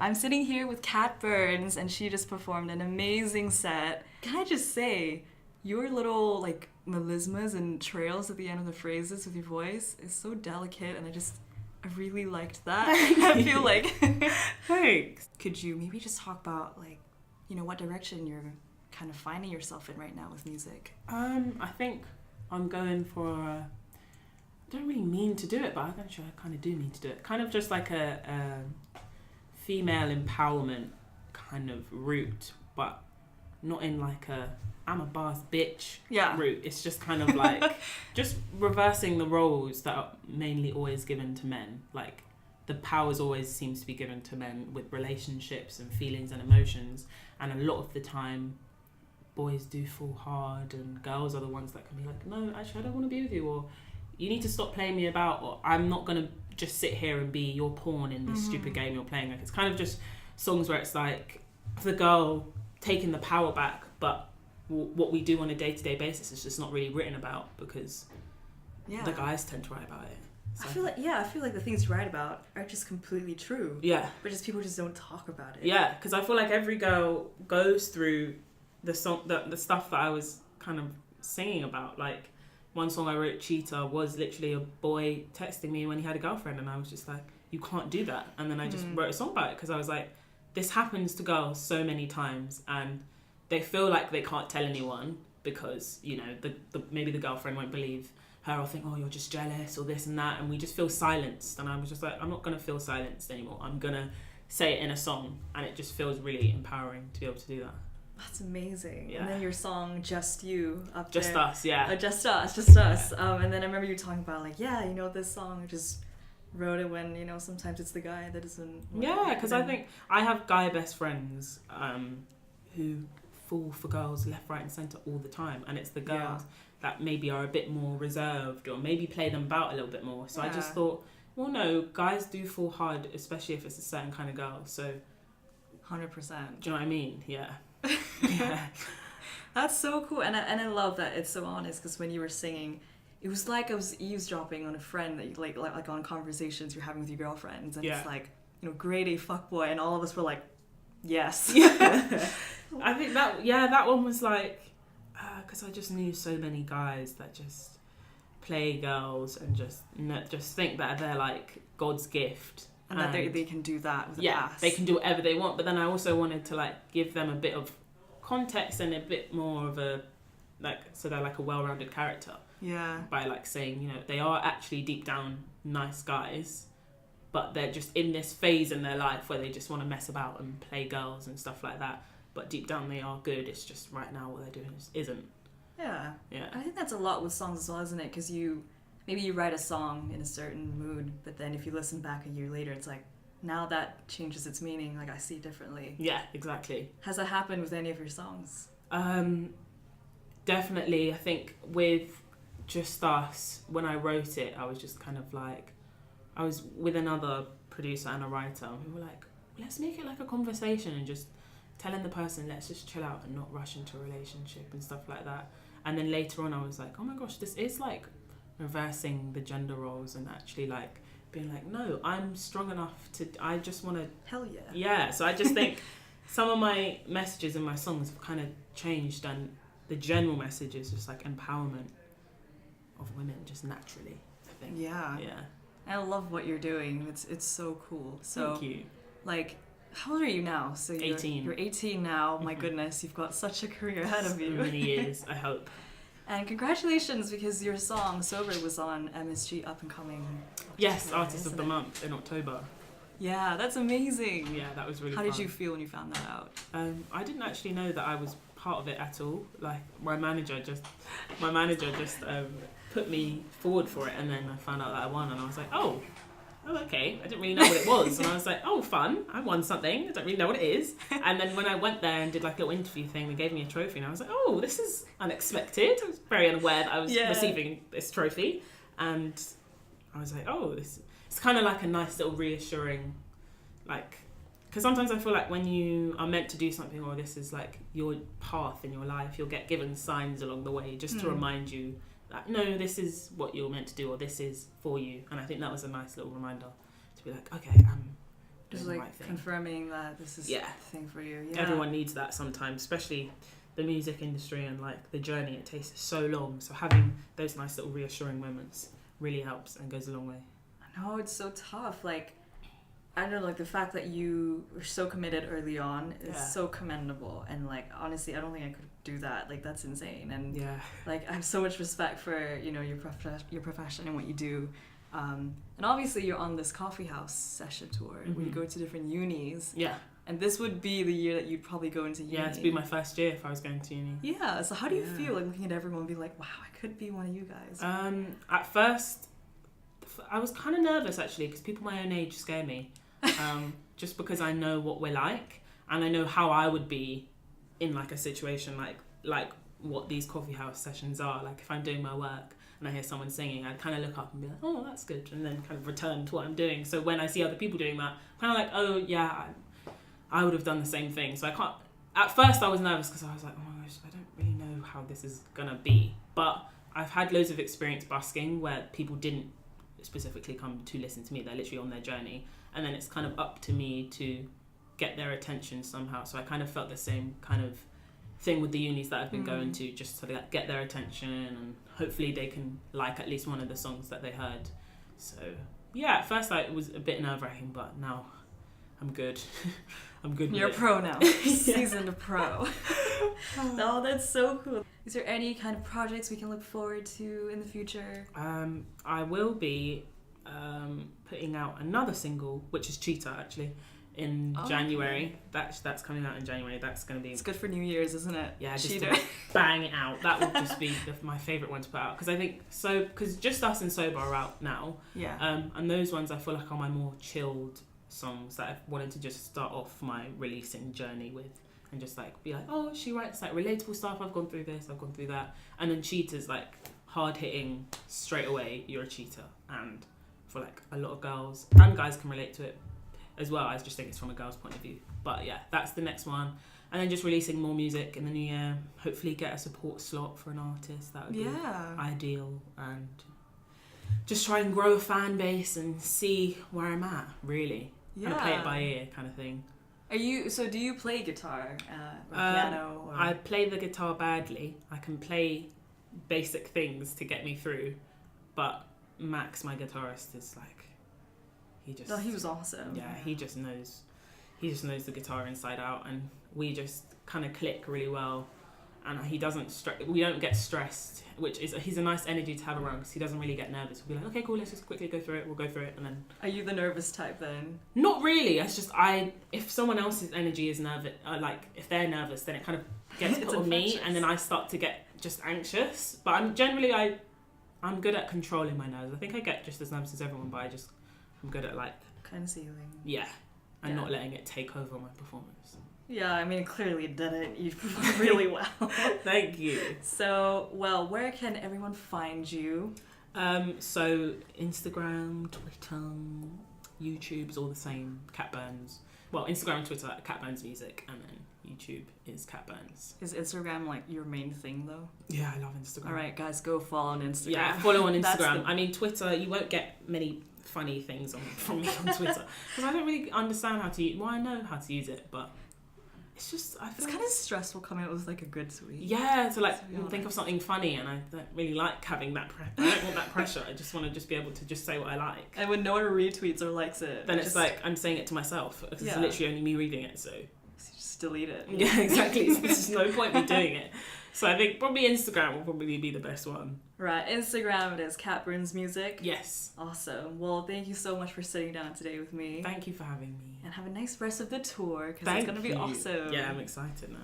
I'm sitting here with Kat Burns, and she just performed an amazing set. Can I just say, your little like melismas and trails at the end of the phrases with your voice is so delicate, and I really liked that. I feel like Thanks. Could you maybe just talk about like, what direction you're kind of finding yourself in right now with music? I think I'm going for I don't really mean to do it, but I'm sure I kind of do mean to do it. Kind of just like a female empowerment kind of route, but not in like I'm a boss bitch route. It's just kind of like just reversing the roles that are mainly always given to men. Like the powers always seems to be given to men with relationships and feelings and emotions, and a lot of the time boys do fall hard and girls are the ones that can be like, no, actually I don't want to be with you, or you need to stop playing me about, or I'm not going to just sit here and be your pawn in this stupid game you're playing. Like it's kind of just songs where it's like the girl taking the power back, but what we do on a day-to-day basis is just not really written about because the guys tend to write about it. So I feel like the things you write about are just completely true. Yeah. But just people just don't talk about it. Yeah, because I feel like every girl goes through the stuff that I was kind of singing about. Like one song I wrote, Cheetah, was literally a boy texting me when he had a girlfriend, and I was just like, you can't do that. And then I just wrote a song about it because I was like, this happens to girls so many times, and they feel like they can't tell anyone because, maybe the girlfriend won't believe her or think, oh, you're just jealous or this and that, and we just feel silenced. And I was just like, I'm not going to feel silenced anymore. I'm going to say it in a song, and it just feels really empowering to be able to do that. That's amazing. Yeah. And then your song, Just You, up Just there. Us, yeah. Just Us. And then I remember you talking about like, this song, I just wrote it when, sometimes it's the guy that doesn't... Yeah, because I think I have guy best friends who fall for girls left, right and centre all the time, and it's the girls that maybe are a bit more reserved or maybe play them about a little bit more. So I just thought, well, no, guys do fall hard, especially if it's a certain kind of girl. So 100%. Do you know what I mean? Yeah. That's so cool, and I love that it's so honest, because when you were singing, it was like I was eavesdropping on a friend that you, like on conversations you're having with your girlfriends, and it's like, grade A fuckboy, and all of us were like, yes. I think that one was like, because I just knew so many guys that just play girls and just think that they're like God's gift. And that they can do that with a pass. They can do whatever they want. But then I also wanted to like give them a bit of context and a bit more of a so they're like a well-rounded character. Yeah. By like saying, they are actually deep down nice guys, but they're just in this phase in their life where they just want to mess about and play girls and stuff like that. But deep down they are good. It's just right now what they're doing isn't. Yeah. Yeah. I think that's a lot with songs as well, isn't it? Because maybe you write a song in a certain mood, but then if you listen back a year later, it's like, now that changes its meaning, like I see it differently. Yeah, exactly. Has that happened with any of your songs? Definitely. I think with Just Us, when I wrote it, I was just kind of like, I was with another producer and a writer, and we were like, let's make it like a conversation and just telling the person, let's just chill out and not rush into a relationship and stuff like that. And then later on I was like, oh my gosh, this is like reversing the gender roles and actually like being like, no, I'm strong enough I just want to... Hell yeah. Yeah, so I just think some of my messages in my songs have kind of changed, and the general message is just like empowerment of women just naturally, I think. Yeah. Yeah. I love what you're doing. It's so cool. So, thank you. Like, how old are you now? So 18. You're 18 now. My goodness, you've got such a career ahead of you. So many years, I hope. And congratulations, because your song Sober was on MSG Up and Coming. Yes, Artist of the Month in October. Yeah, that's amazing. Yeah, that was really fun. fun. How did you feel when you found that out? I didn't actually know that I was part of it at all. Like my manager just put me forward for it, and then I found out that I won, and I was like, oh, okay. I didn't really know what it was, and I was like, oh, fun. I won something. I don't really know what it is. And then when I went there and did like a little interview thing, they gave me a trophy, and I was like, oh, this is unexpected. I was very unaware that I was receiving this trophy, and I was like, oh, it's kind of like a nice little reassuring, like, because sometimes I feel like when you are meant to do something, or this is like your path in your life, you'll get given signs along the way just to remind you that, no, this is what you're meant to do, or this is for you. And I think that was a nice little reminder to be like, okay, I'm Just doing like the right thing. confirming that this is Yeah. the thing for you. Yeah. Everyone needs that sometimes, especially the music industry and like the journey. It takes so long, so having those nice little reassuring moments really helps and goes a long way. I know, it's so tough. Like, I don't know, like the fact that you were so committed early on is so commendable. And like, honestly, I don't think I could do that. Like, that's insane. And like, I have so much respect for, you know, your profession and what you do. And obviously you're on this coffee house session tour where you go to different unis. Yeah. And this would be the year that you'd probably go into uni. Yeah, it'd be my first year if I was going to uni. Yeah, so how do you feel like looking at everyone and be like, wow, I could be one of you guys? At first, I was kind of nervous actually because people my own age scare me. Just because I know what we're like and I know how I would be in like a situation like what these coffee house sessions are. Like if I'm doing my work and I hear someone singing, I'd kind of look up and be like, oh, that's good, and then kind of return to what I'm doing. So when I see other people doing that, I'm kind of like, oh yeah, I would have done the same thing. So I can't. At first I was nervous because I was like, oh my gosh, I don't really know how this is gonna be. But I've had loads of experience busking where people didn't specifically come to listen to me. They're literally on their journey. And then it's kind of up to me to get their attention somehow. So I kind of felt the same kind of thing with the unis that I've been going to, just to like get their attention and hopefully they can like at least one of the songs that they heard. So yeah, at first it was a bit nerve-wracking, but now I'm good. I'm good with You're it. a pro now. Seasoned pro. Oh, that's so cool. Is there any kind of projects we can look forward to in the future? I will be putting out another single, which is Cheetah actually, in January. That's coming out in January. That's going to be... It's good for New Year's, isn't it? Yeah, just Cheetah. to bang it out. That would just be my favourite one to put out. Because I think, because Just Us and Sober are out now. Yeah. And those ones I feel like are my more chilled songs that I've wanted to just start off my releasing journey with. And just like be like, oh, she writes like relatable stuff. I've gone through this, I've gone through that. And then Cheetah's like hard hitting straight away. You're a cheater. And for like a lot of girls and guys can relate to it as well. I just think it's from a girl's point of view. But yeah, that's the next one. And then just releasing more music in the new year. Hopefully get a support slot for an artist. That would be ideal. And just try and grow a fan base and see where I'm at, really. Yeah. Kind of play it by ear kind of thing. Do you play guitar or piano? Or... I play the guitar badly. I can play basic things to get me through. But Max, my guitarist, is like... he was awesome. Yeah, he just knows the guitar inside out, and we just kind of click really well. And he doesn't we don't get stressed, he's a nice energy to have around because he doesn't really get nervous. We'll be like, okay, cool, let's just quickly go through it. We'll go through it, and then... Are you the nervous type then? Not really. It's just if someone else's energy is nervous, like if they're nervous, then it kind of gets put on me, and then I start to get just anxious. But I'm good at controlling my nerves. I think I get just as nervous as everyone, but I'm good at like concealing. Yeah, and not letting it take over my performance. Yeah, I mean, clearly you did it. You performed really well. Thank you. So, well, where can everyone find you? So Instagram, Twitter, YouTube is all the same. Cat Burns. Well, Instagram and Twitter, Cat Burns Music, and then YouTube is Cat Burns. Is Instagram like your main thing though? Yeah, I love Instagram. All right, guys, go follow on Instagram. Yeah, follow on Instagram. I mean, Twitter, you won't get many funny things from me on Twitter because I don't really understand how to use. Well, I know how to use it, but it's just it's kind of stressful coming up with like a good tweet. Yeah, to like think of something funny, and I don't really like having that. I don't want that pressure. I just want to just be able to just say what I like. And when no one retweets or likes it, then it's like I'm saying it to myself. It's literally only me reading it, so just delete it. Yeah, exactly. There's no point me doing it. So I think probably Instagram will probably be the best one. Right, Instagram, it is Cat Burns Music. Yes. Awesome. Well, thank you so much for sitting down today with me. Thank you for having me. And have a nice rest of the tour, because it's going to be awesome. Yeah, I'm excited now.